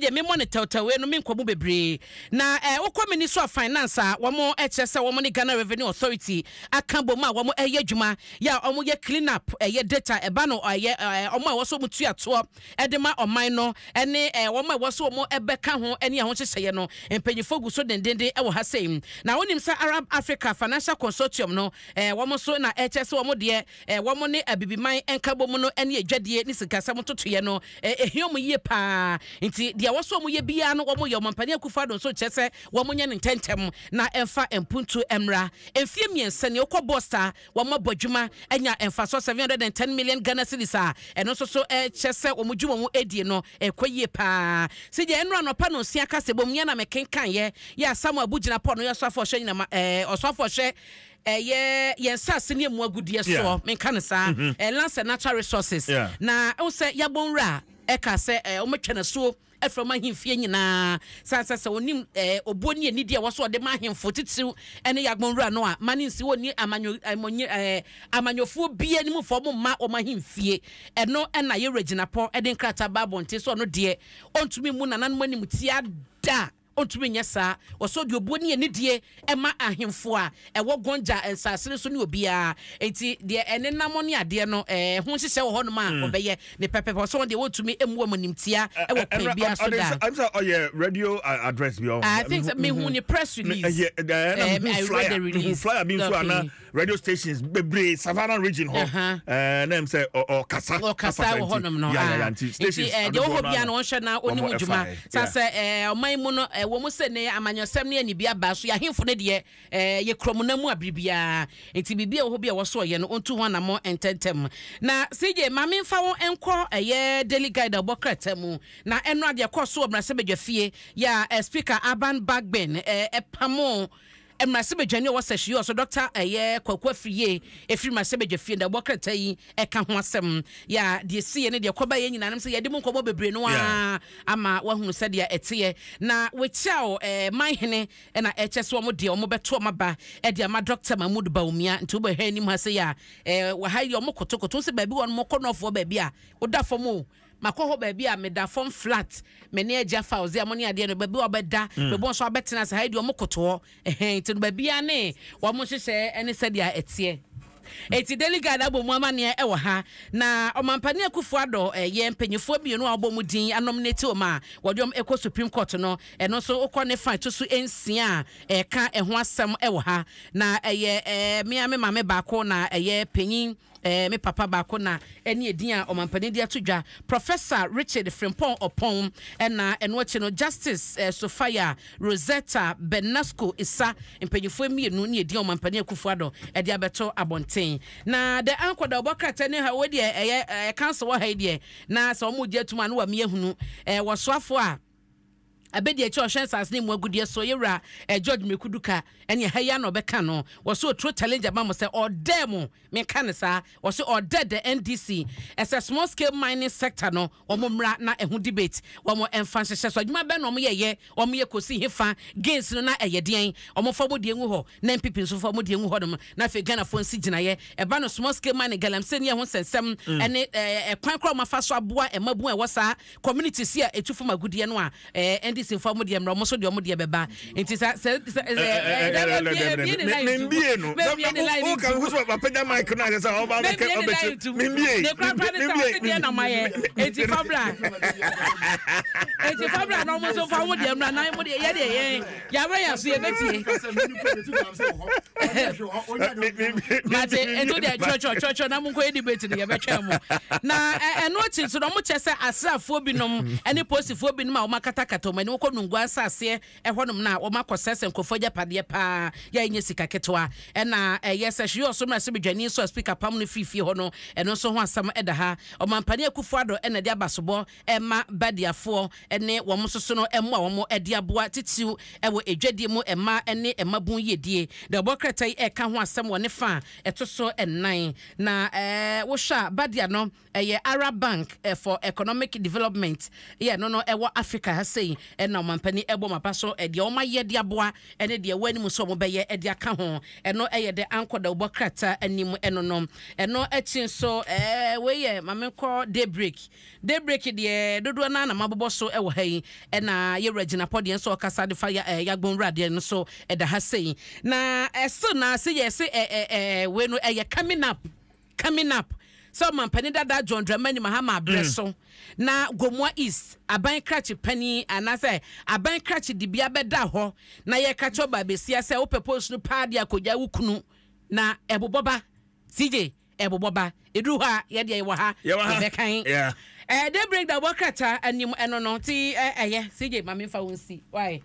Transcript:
ye me monitor we no me nkomu bebre na wokɔ Ministry of Finance a wɔmo ɛkyerɛ wɔmo ne Ghana Revenue Authority aka bom a wɔmo ɛyɛ adwuma ya wɔmo ye clean up ɛyɛ data ɛba no ɛyɛ ɔmo a wɔso mutu ato ɛde ma ɔman no ɛne wɔmo a wɔso wɔmo ɛbɛka ho ɛne a ho hyehyɛ no mpanyifo gu so dendende ɛwɔ ha sɛm na wonim sɛ Arab Africa Financial Consortium no wɔmo so na ɛkyerɛ sɛ wɔmo deɛ wɔmo ne abibiman ɛnka bom no ɛne adwadie ne sikasɛm totoyɛ no ehia mo yie pa nti dia wɔso mo ye bia no wɔmo yɛ ɔmampani akufa do so kyerɛ sɛ wɔmo nya ne ntɛntɛm na ɛmfa empuntu emra emfie miɛnsa ne okɔ bosta wɔmo bɔdwuma anya ɛmfa so 710 million Ghana cedis a ɛno so kyerɛ sɛ wɔmo dwuma mu edie no ɛkɔ yie pa sɛ je enra no pa no sia kase bom nya na mekenkan ye ya Samuel Abugina pɔ no yɛ so afɔ hwɛ nyina ɔsɔfo hwɛ yensa sene mu agudie so menka ne saa Lands and Natural Resources na wo sɛ yabonra eka sɛ ɔmotwa na so from my himfie nyina sansa se onim oboni ani dia wo so de ma hemfo titiw ene yagbonra no a mani nsi woni amanyofo bia ni mu fo mo ma o ma hemfie eno na ye regina po e de nkrata babonte so no de ontumi mu nanan manim tia da ontumi nyesa oso de oboni ani die e ma ahemfo a wo gonja ensasere so ne obia enti de ene namoni ade no ho hyehyɛ wo hono ma obeye ne pepe so de wotumi emu amanimtia e wo pa bia so da I'm sorry, oh yeah, radio address bi I think me hu ni press release I read the release flyer mean so na radio stations bebre Savannah region ho name say kasa wo hono no stations de wo bia no hwe na oni mudwuma sa se oman mu no wo mu se ne amanyosem ne ani bia ba so ya hemfo ne de ye kromuna mu abribia enti bibia wo bia wo so ye no ontu ho na mo ententem na CJ mame mfa wo enko eye daily guide obokrata mu na eno ade koso obrase bedwafie ya speaker Aban Bagben epamo emrase bedwane wo sehye so Dr. Kwakwa Friye efiri mase bedwafie da obokrata yi eka ho asem ya de sie ne de koba ye nyina nam se ye de mu nkomo bebre no ama wahunu se de etiye na wechiao manhene na echeso mo de omo beto maba e de ama Dr. Mahmoud Baumia nti wo hɛ nim ha se ya wa ha yo mo kotokoto se ba bi won mo konofo ba bi a odafo mo makoho ba bi a meda form flat me ne agya fauze amoni ade no ba bi obeda be bon so abetena se ha de omo koto nti ba bi a ne wo mo hyehyɛ ene se de a etie eti delegate abomu amane e wo ha na omampani akufo ado ye mpanyifo bienu abomu din anominate o ma wodom eko Supreme Court no eno so ukọ ne fa to so ensia ka ho asem e wo ha na ye me mame baako na ye panyin me papa baako na ene edin a omampani dia todwa Professor Richard Frimpong Opon na eno achi no Justice Sophia Rosetta Benasco Isa mpanyifo mienu ne edin omampani akufo ado e dia beto abonten na the anko da obokrata ne ha we de council wa ha de na so mo di atuma no wa me ehunu wo soafo a abedi echi ohwensas ne mu agudie so yewra George Mekuduka ene ha ya no beka no wo so true challenge ba mo se odem me ka ne sa wo so oded the NDC as a small scale mining sector no omomra na ehu debate wo mo emfa hyehyɛ so adwuma be no mo ye kosi hefa gains no na eyeden omofo mo die ngu ho na MPP so fo mo die ngu ho no na fe Ghana fo nsi ginaye e ba no small scale mining galamse ne ho sensem ene kwan kro ma fa so aboa emabu e wo sa community si a etufo magudie no a NDC sinfo de mra mo so de mo de beba enti sa mbie no o ka wo so papa da mic na say o ba make obeti mbie de kwa de na maye enti fabra no mo so fa mo de mra na mo de ye de ya bra ya so ye beti mate ento de church na mo ko debate ne ye betwa mo na eno chi so no mo chese asrafo binom ene posifo binom a o makata katoma ko nungwa asase ehonum na wo makosese nkofo japade pa ya nye sika ketwa na yesa hwe oso mra se bedwani so speaker pam no fifie ho no eno so ho asam eda ha omampani akufo ado na de abasobo ema badiafo ene wo mososo no emo wo mo ede aboa titiu ewo edwadie mu ema ene emabun yedie de obokratai eka ho asam wo ne fa etoso ennan na wo hwa badia no ye Arab Bank for Economic Development no ewo Africa ha sei na mampani ebo mapaso de o maye de aboa ene de wani so mo beye de aka ho eno de anko da obokrata anim enonom eno achi so we ye mamenko daybreak de dodo na mabobo so e wo hai na ye regina podi so kasa de fire yagbon rade no so e da ha sei na so na se ye se we no ye coming up so mampani dada John Dramani Mahama Breso na Gomwa East aban krachi pani anase aban krachi dibia beda ho na ye kacho ba besia se wo purpose no padi akoja wukunu na eboboba CJ eboboba edu ha ye de wa ha be kan they break the workata anim eno no ti CJ mame fa wonsi why